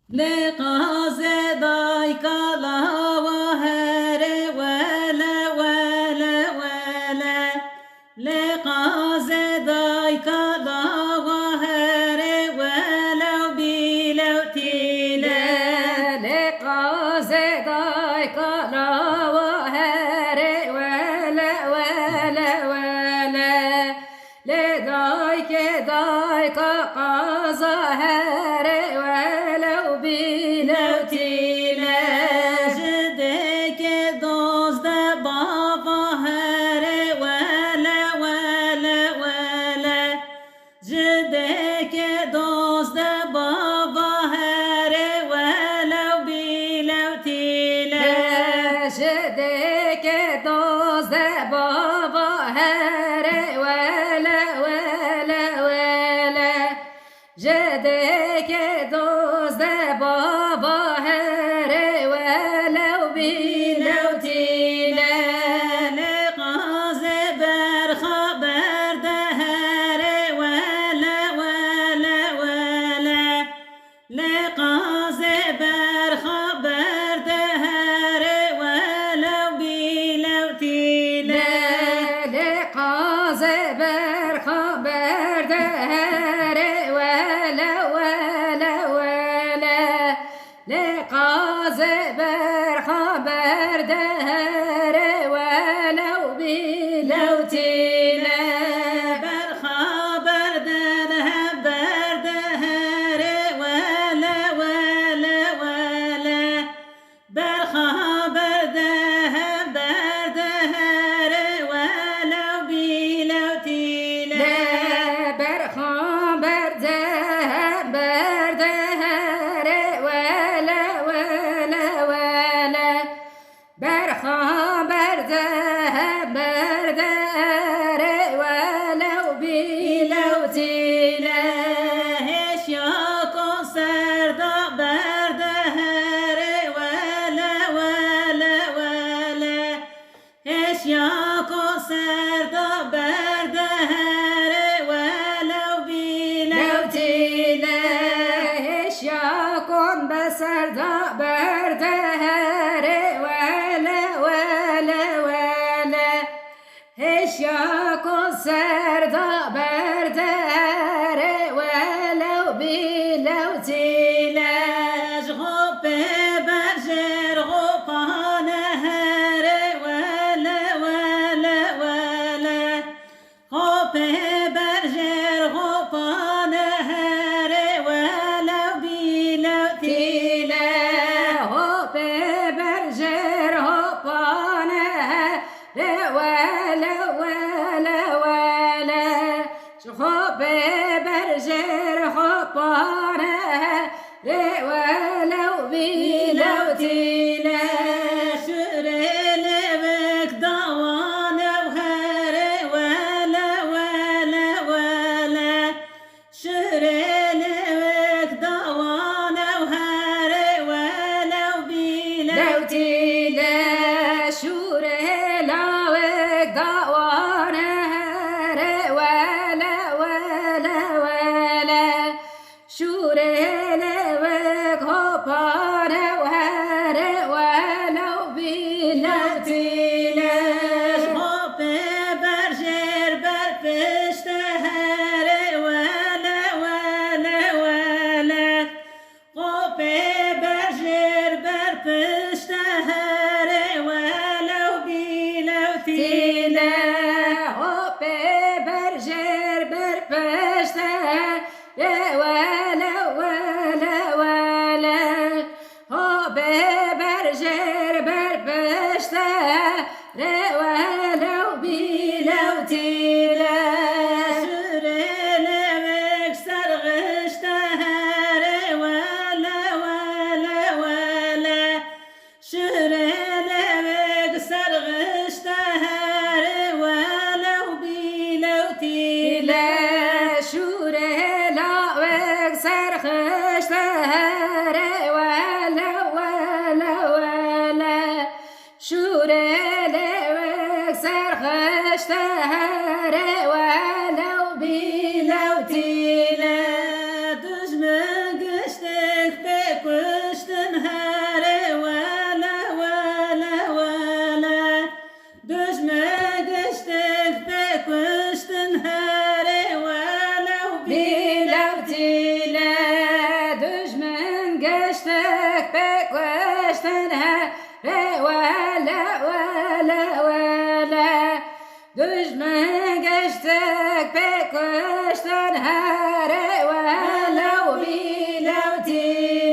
لقازدای کلا و هر ولا ولا ولا لقازدای کلا و هر ولا بیلو تیله لقازدای کلا و هر ولا ولا ولا لدای که دای که قازا هر ولو بیلو تیله جده که دزده بابا هر ولا ولا ولا جده که دزده بابا هر ولو بیلو تیله جده که دزده بابا هر ولا ولا ولا جده که دزده بابا هر ولو بیلو تیله لقاز بر خبر دهر ولا ولا ولا لقاز بر خبر دهر ولا بیلو تیله لقاز بر خبر دهر ولا ولا ولا لقاز بر خبر دهر ولو بیلو تیله بر خبر دهر بر دهر ولا ولا ولا بر خبر دهر بر دهر ولا بیلو تیله بر خبر دهر بر دهر ولا ولا ولا بر خبر دهر بر دهر ولو بیلو تیله هشیا کنسر دا بر دهر ولا ولا ولا هشیا کنسر دا بر دهر ولا بیلو تیله اشیا کن بسر دا بر دهر ولا ولا ولا اشیا کن سر دا بر دهر ولو بیلو تیله غوب برجر غوبان هر ولا ولا ولا غوب برجر غوبان هر ولا بیلو تیله هو برجر هو بانه ولا ولا ولا شخو برجر هو بانه ولو بيلو تيله شرل بك دوان وهر ولا ولا ولا شرل بك دوان وهر ولا بيلو لو تيله شوره لاوك دوانه ولا ولا ولا شوره لوك هوبانه وهر ولو بيلو تيله غوب برجر بر پشت هر ولا ولا ولا غوب برجر بر پشت هر ولا بیلو تیله هوب برجر بر پشته ولا ولا ولا هوب برجر بر پشته ولو بیلو تیله شرل بك سرغشت هر ولا ولا ولا شرل بك سرغشت هر ولا بیلو تیله شوره لاوك سرخشته ولا ولا ولا شوره لاوك سرخشته ولو بیلو تیله دجمن گشتک بکو bilevdile düşman geçtik pek geçtin her vele vele vele düşman geçtik pek geçtin her vele bilevdile